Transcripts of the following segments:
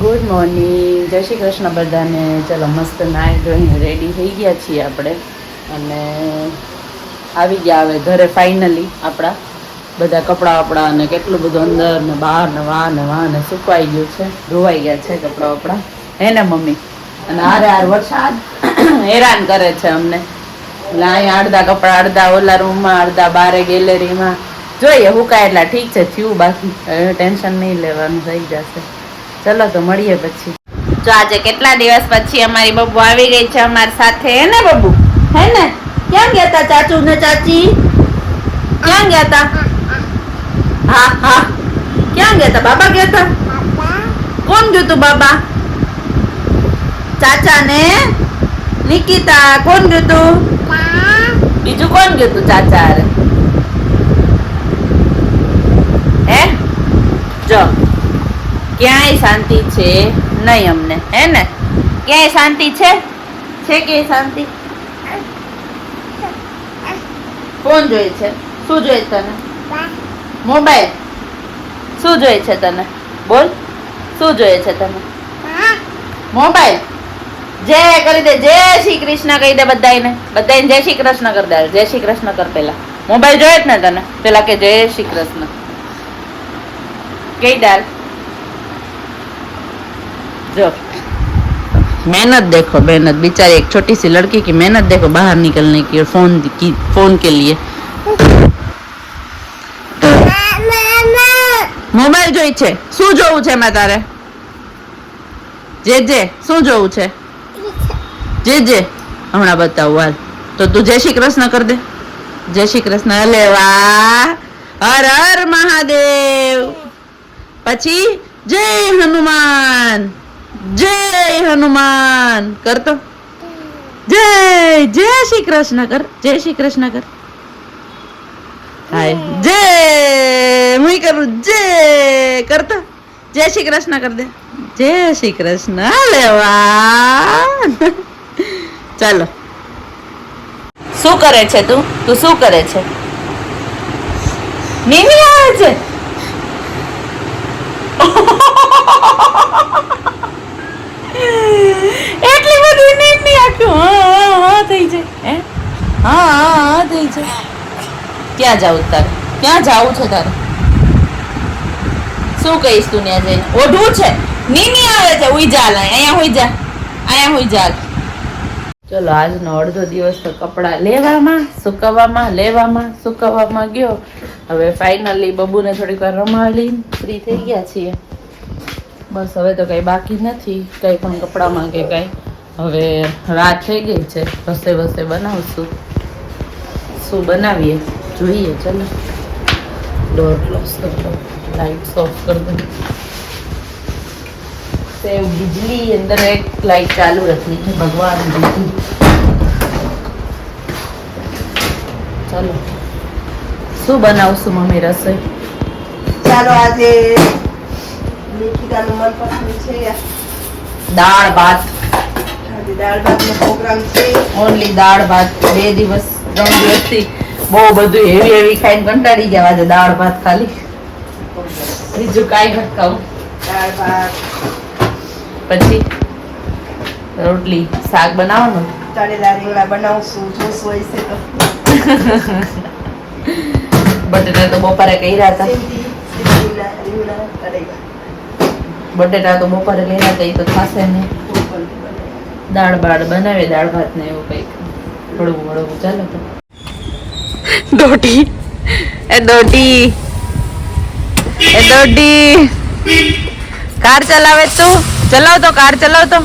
Good morning, જય શ્રી કૃષ્ણ બધાને. ચલો મસ્ત નાઈ ધોઈને રેડી થઈ ગયા છીએ આપણે અને આવી ગયા હવે ઘરે ફાઇનલી. આપણા બધા કપડાં વપડા અને કેટલું બધું અંદર ને બહાર ને વાહ ને સુકવાઈ ગયું છે, ધોવાઈ ગયા છે કપડાં વપડા, હે ને મમ્મી? અને હાર વરસાદ હેરાન કરે છે અમને. એટલે અહીંયા અડધા કપડાં અડધા ઓલા રૂમમાં, અડધા બારે ગેલેરીમાં. જોઈએ હુકાય એટલા ઠીક છે, થયું, બાકી ટેન્શન નહીં લેવાનું, થઈ જશે. ચલો તો મળીએ પછી. જો આજે કેટલા દિવસ પછી અમારી બબ્બુ આવી ગઈ છે અમારી સાથે, હે ને બબ્બુ? હે ને? ક્યાં ગયા તા ચાચુ ને ચાચી? ક્યાં ગયા તા? હા હા, ક્યાં ગયા તા? બાબા ગયા તા? કોણ ગયું તું બાબા? ચાચા ને નિકિતા. કોણ ગયું તું? બીજું કોણ ગયું તું ચાચા હારે? હે જો ક્યાંય શાંતિ છે નહીં અમને, હે ને? ક્યાંય શાંતિ છે ક્યાંય શાંતિ? ફોન જોઈએ છે? શું જોઈએ તને? મોબાઈલ. શું જોઈએ છે તને? બોલ, શું જોઈએ છે તને? મોબાઈલ. જય કરી દે, જય શ્રી કૃષ્ણ કહી દે બધાને. બધાને જય શ્રી કૃષ્ણ કરી દે. જય શ્રી કૃષ્ણ કર પેલા. મોબાઈલ જોઈએ જ ને તને? પેલા કે જય શ્રી કૃષ્ણ કઈ ડાલ. जो मेहनत देखो, मेहनत बेचारी एक छोटी सी लड़की की मेहनत देखो बाहर निकलने की और फोन के लिए. मोबाइल જોઈ છે? શું જોવું છે માં તારે? જે શું જોવું છે? જે હમણાં બતાવું હાલ. તો તું જય શ્રી કૃષ્ણ કર દે. જય શ્રી કૃષ્ણ. અલે વાહ, હર હર મહાદેવ. પછી જય હનુમાન. જય હનુમાન કરતો. જય શ્રી કૃષ્ણ કર. જય શ્રી કૃષ્ણ કર. હાય જય હું કરું. જય કરતો. જય શ્રી કૃષ્ણ કર દે. જય શ્રી કૃષ્ણ. લેવા ચાલો. શું કરે છે તું? શું કરે છે? નીની આવે છે. એટલી બધી નીંદ નહીં આખ્યું. હા થઈ જાય. હે હા થઈ જાય. ક્યાં જાવું તારે? ક્યાં જાવું છે તારે? શું કહીશ તું ત્યાં જઈને? ઓઢવું છે? નીની આવે છે. ઉઈ જા, અહીંયા હુઈ જા, અહીંયા હુઈ જા. ચલો આજનો અડધો દિવસ તો કપડા લેવામાં સુકવવામાં ગયો. હવે ફાઇનલી બબુને થોડીક વાર રમાડી ફ્રી થઈ ગયા છીએ. બસ હવે તો કઈ બાકી નથી, કઈ પણ કપડામાં કે કઈ. હવે રાત થઈ ગઈ છે, વસે બનાવશું. શું બનાવીએ જોઈએ. ચલો ડોર ક્લોઝ કરી દો, લાઇટ ઓફ કરી દો. सेव बिजली अंदर एक लाइट चालू रखनी है, भगवान जी. चलो શું બનાવશું મમ્મી રસોઈ? ચાલો આજે નિકિતાનું મનપસંદ છે દાળ ભાત. આજે દાળ ભાતનો પ્રોગ્રામ છે. ઓનલી દાળ ભાત. 2 દિવસ 3 દિવસથી બહુ બધું હેવી ખાઈને કંટાળી ગયા. આજે દાળ ભાત ખાલી, બીજું કાંઈ નથી ખાવું. દાળ ભાત પછી રોટલી શાક બનાવવાનું. તળેલા રીંગણા બનાવશું, જોશ હોય છે તો. બટેટા તો બપોરે કર્યા હતા. બટેટા તો બપોરે કર્યા હતા, એ તો થશે નહીં. દાળ ભાત બનાવે, દાળ ભાત ને એવું કઈક હળવું. ચાલો તો. દોઢી કાર ચલાવે તું? ચલાવ તો, કાર ચલાવ તો.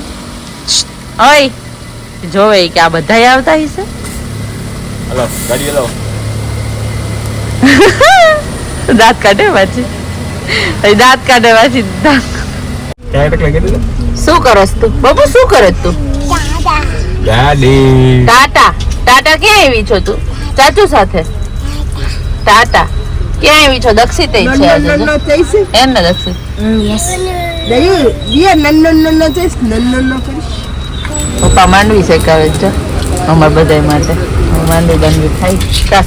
ઓય જોવે કે આ બધા આવતા હશે. હલો ગાડી હલો. દાંત કાઢે પાછી. શું કરસ તું બાબુ? શું કરે તું? ગાડી. ટાટા ક્યાં આવી છો તું? ચાચુ સાથે ટાટા ક્યાં આવી છો? દક્ષિત છે એમ ને? દક્ષિત પપ્પા માંડવી શેકાવે છે અમાર બધા માટે. માંડવી ખાઈ.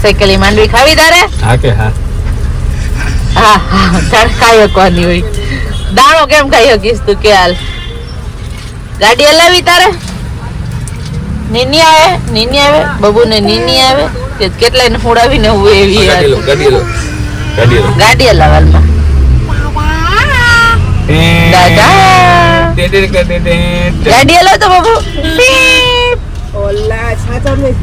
શેકેલી માંડવી ખાવી તારે? હા કે હા. હા હા, તારે ખાઈ શકવાની હોય. દાણો કેમ ખાઈ શકીશ તું કે હાલ ગાડી હલાવી તારે નીની આવે બબુ ને નીની આવે કે કેટલાય ને ઉડાવીને હું એવી ગાડી હલાવવામાં દાદા ગાડી હલાવ તો બબુ ઓલા સાચા મેં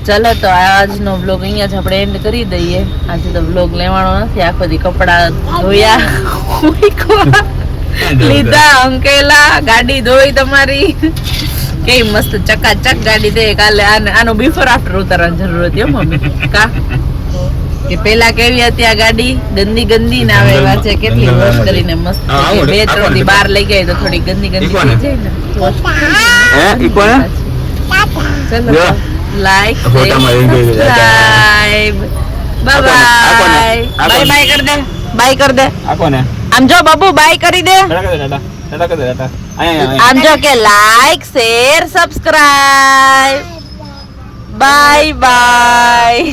ચલો તો આજનો વ્લોગ અહીંયા જ આપણે એન્ડ કરી દઈએ. આજે તો વ્લોગ લેવાનો નથી, આખો દી કપડા ધોયા મૂક્યા, લીધા અંકેલા, ગાડી ધોઈ તમારી કેવી મસ્ત ચકાચક ગાડી દે. કાલે આનો બિફોર આફ્ટર ઉતારવાની જરૂર હતી મમ્મી કા કે પેલા કેવી હતી આ ગાડી ગંદી ગંદી ને આવે વાત છે કેટલી વોશ કરીને મસ્ત 2-3 દી બહાર લઈ ગઈ તો થોડી ગંદી ગંદી થઈ જાય ને. ચલો like subscribe bye bye bye કર દે બાય કર દે આમ જો બાબુ બાય કરી દે આમ જો કે like share subscribe bye bye